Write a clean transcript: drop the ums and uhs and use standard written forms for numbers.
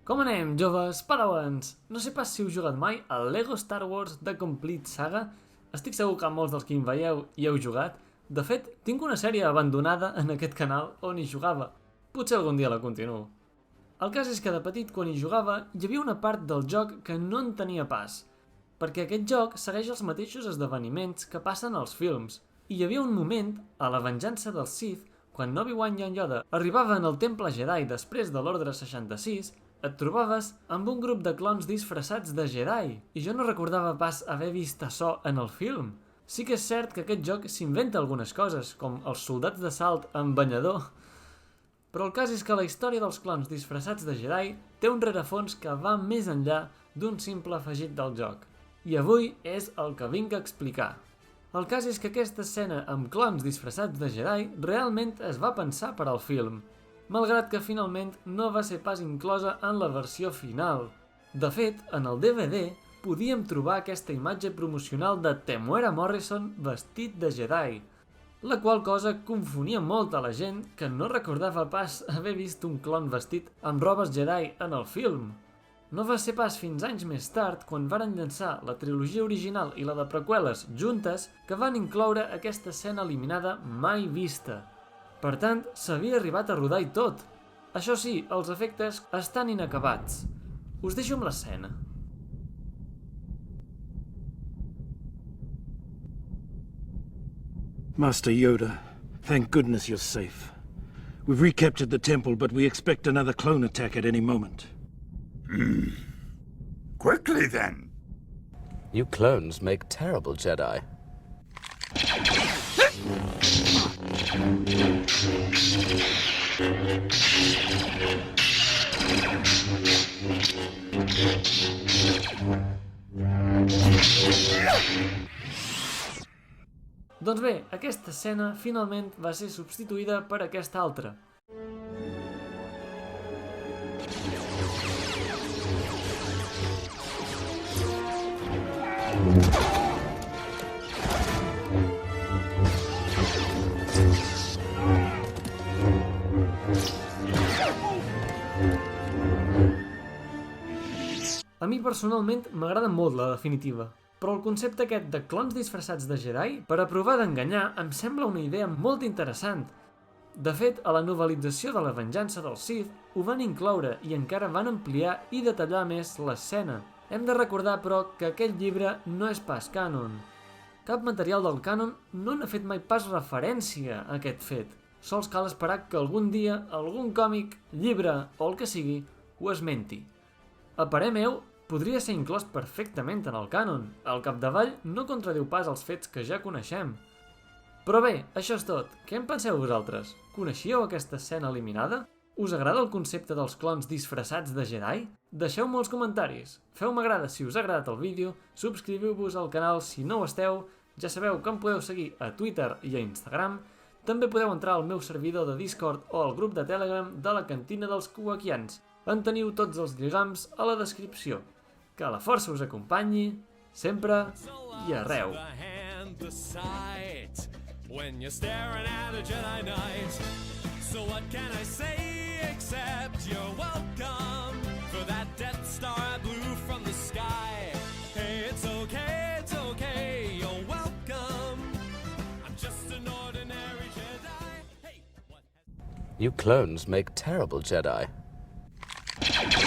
Com anem, joves padawans? No sé pas si heu jugat mai al Lego Star Wars The Complete Saga. Estic segur que molts dels que em veieu hi heu jugat. De fet, tinc una sèrie abandonada en aquest canal on hi jugava. Potser algun dia la continuo. El cas és que de petit, quan hi jugava, hi havia una part del joc que no entenia pas, perquè aquest joc segueix els mateixos esdeveniments que passen als films. I hi havia un moment, a la venjança dels Sith, quan Obi-Wan i en Yoda arribaven al Temple Jedi després de l'Ordre 66, et trobaves amb un grup de clons disfressats de Jedi, i jo no recordava pas haver vist açò en el film. Sí que és cert que aquest joc s'inventa algunes coses, com els soldats d'assalt amb banyador, però el cas és que la història dels clons disfressats de Jedi té un rerefons que va més enllà d'un simple afegit del joc. I avui és el que vinc a explicar. El cas és que aquesta escena amb clons disfressats de Jedi realment es va pensar per al film, malgrat que finalment no va ser pas inclosa en la versió final. De fet, en el DVD podíem trobar aquesta imatge promocional de Temuera Morrison vestit de Jedi, la qual cosa confonia molt a la gent que no recordava pas haver vist un clon vestit amb robes Jedi en el film. No va ser pas fins anys més tard, quan varen llançar la trilogia original i la de preqüeles juntes, que van incloure aquesta escena eliminada mai vista. Per tant, s'havia arribat a rodar i tot. Això sí, els efectes estan inacabats. Us deixo amb l'escena. Master Yoda, thank goodness you're safe. We've recaptured the temple, but we expect another clone attack at any moment. Quickly, then. You clones make terrible Jedi. Doncs bé, aquesta escena finalment va ser substituïda per aquesta altra. A mi personalment m'agrada molt la definitiva, però el concepte aquest de clons disfressats de Jedi per a provar d'enganyar em sembla una idea molt interessant. De fet, a la novel·lització de la venjança dels Sith ho van incloure i encara van ampliar i detallar més l'escena. Hem de recordar, però, que aquest llibre no és pas cànon. Cap material del cànon no n'ha fet mai pas referència a aquest fet. Sols cal esperar que algun dia algun còmic, llibre o el que sigui ho esmenti. A parer meu, podria ser inclòs perfectament en el cànon. Al capdavall no contradiu pas els fets que ja coneixem. Però bé, això és tot. Què en penseu vosaltres? Coneixíeu aquesta escena eliminada? Us agrada el concepte dels clons disfressats de Jedi? Deixeu-me els comentaris. Feu m'agrada si us ha agradat el vídeo, subscriviu-vos al canal si no ho esteu, ja sabeu que em podeu seguir a Twitter i a Instagram, també podeu entrar al meu servidor de Discord o al grup de Telegram de la Cantina dels Kowakians. En teniu tots els lligams a la descripció. Que la força us acompanyi, sempre i arreu. When you're staring at a Jedi Knight, so what can I say except you're welcome for that Death Star I blew from the sky. Hey, it's okay, you're welcome. I'm just an ordinary Jedi. Hey, what? You clones make terrible Jedi.